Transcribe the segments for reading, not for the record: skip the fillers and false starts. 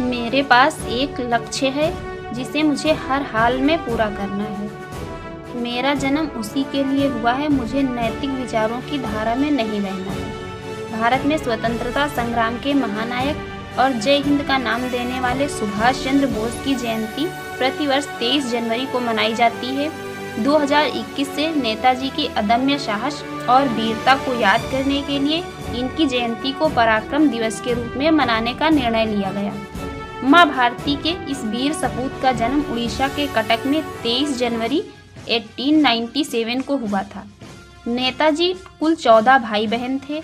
मेरे पास एक लक्ष्य है जिसे मुझे हर हाल में पूरा करना है। मेरा जन्म उसी के लिए हुआ है, मुझे नैतिक विचारों की धारा में नहीं बहना है। भारत में स्वतंत्रता संग्राम के महानायक और जय हिंद का नाम देने वाले सुभाष चंद्र बोस की जयंती प्रतिवर्ष 23 जनवरी को मनाई जाती है। 2021 से नेताजी की अदम्य साहस और वीरता को याद करने के लिए इनकी जयंती को पराक्रम दिवस के रूप में मनाने का निर्णय लिया गया। मां भारती के इस वीर सपूत का जन्म उड़ीसा के कटक में 23 जनवरी 1897 को हुआ था। नेताजी कुल 14 भाई बहन थे।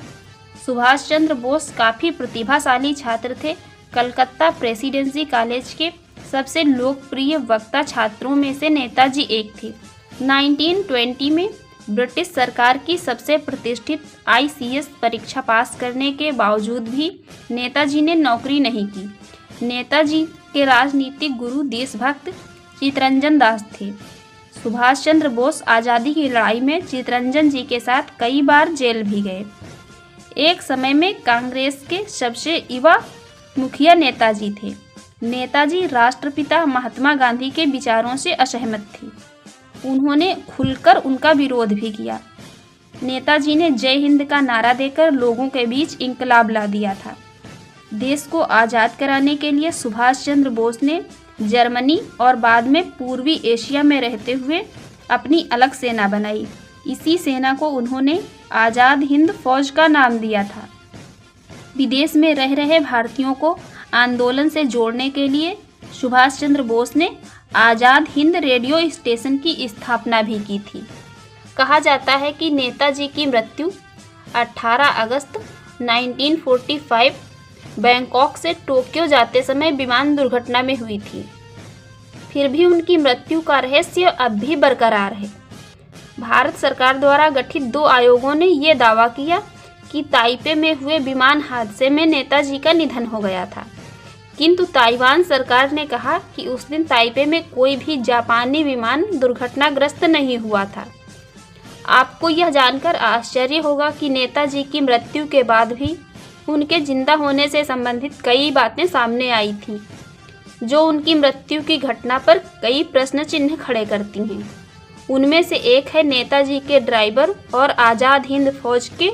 सुभाष चंद्र बोस काफ़ी प्रतिभाशाली छात्र थे। कलकत्ता प्रेसिडेंसी कॉलेज के सबसे लोकप्रिय वक्ता छात्रों में से नेताजी एक थे। 1920 में ब्रिटिश सरकार की सबसे प्रतिष्ठित ICS परीक्षा पास करने के बावजूद भी नेताजी ने नौकरी नहीं की। नेताजी के राजनीतिक गुरु देशभक्त चित्तरंजन दास थे। सुभाष चंद्र बोस आज़ादी की लड़ाई में चित्तरंजन जी के साथ कई बार जेल भी गए। एक समय में कांग्रेस के सबसे युवा मुखिया नेताजी थे। नेताजी राष्ट्रपिता महात्मा गांधी के विचारों से असहमत थे। उन्होंने खुलकर उनका विरोध भी किया। नेताजी ने जय हिंद का नारा देकर लोगों के बीच इंकलाब ला दिया था। देश को आज़ाद कराने के लिए सुभाष चंद्र बोस ने जर्मनी और बाद में पूर्वी एशिया में रहते हुए अपनी अलग सेना बनाई। इसी सेना को उन्होंने आज़ाद हिंद फौज का नाम दिया था। विदेश में रह रहे भारतीयों को आंदोलन से जोड़ने के लिए सुभाष चंद्र बोस ने आज़ाद हिंद रेडियो स्टेशन की स्थापना भी की थी। कहा जाता है कि नेताजी की मृत्यु 18 अगस्त 1945 बैंकॉक से टोक्यो जाते समय विमान दुर्घटना में हुई थी। फिर भी उनकी मृत्यु का रहस्य अब भी बरकरार है। भारत सरकार द्वारा गठित 2 आयोगों ने ये दावा किया कि ताइपे में हुए विमान हादसे में नेताजी का निधन हो गया था, किंतु ताइवान सरकार ने कहा कि उस दिन ताइपे में कोई भी जापानी विमान दुर्घटनाग्रस्त नहीं हुआ था। आपको यह जानकर आश्चर्य होगा कि नेताजी की मृत्यु के बाद भी उनके जिंदा होने से संबंधित कई बातें सामने आई थीं, जो उनकी मृत्यु की घटना पर कई प्रश्न चिन्ह खड़े करती हैं। उनमें से एक है नेताजी के ड्राइवर और आज़ाद हिंद फौज के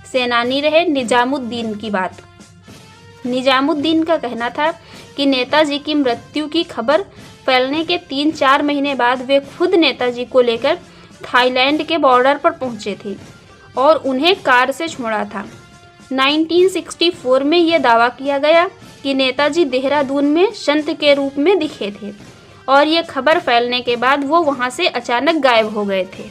सेनानी रहे निजामुद्दीन की बात। निजामुद्दीन का कहना था कि नेताजी की मृत्यु की खबर फैलने के 3-4 महीने बाद वे खुद नेताजी को लेकर थाईलैंड के बॉर्डर पर पहुंचे थे और उन्हें कार से छोड़ा था। 1964 में यह दावा किया गया कि नेताजी देहरादून में संत के रूप में दिखे थे और ये खबर फैलने के बाद वो वहां से अचानक गायब हो गए थे।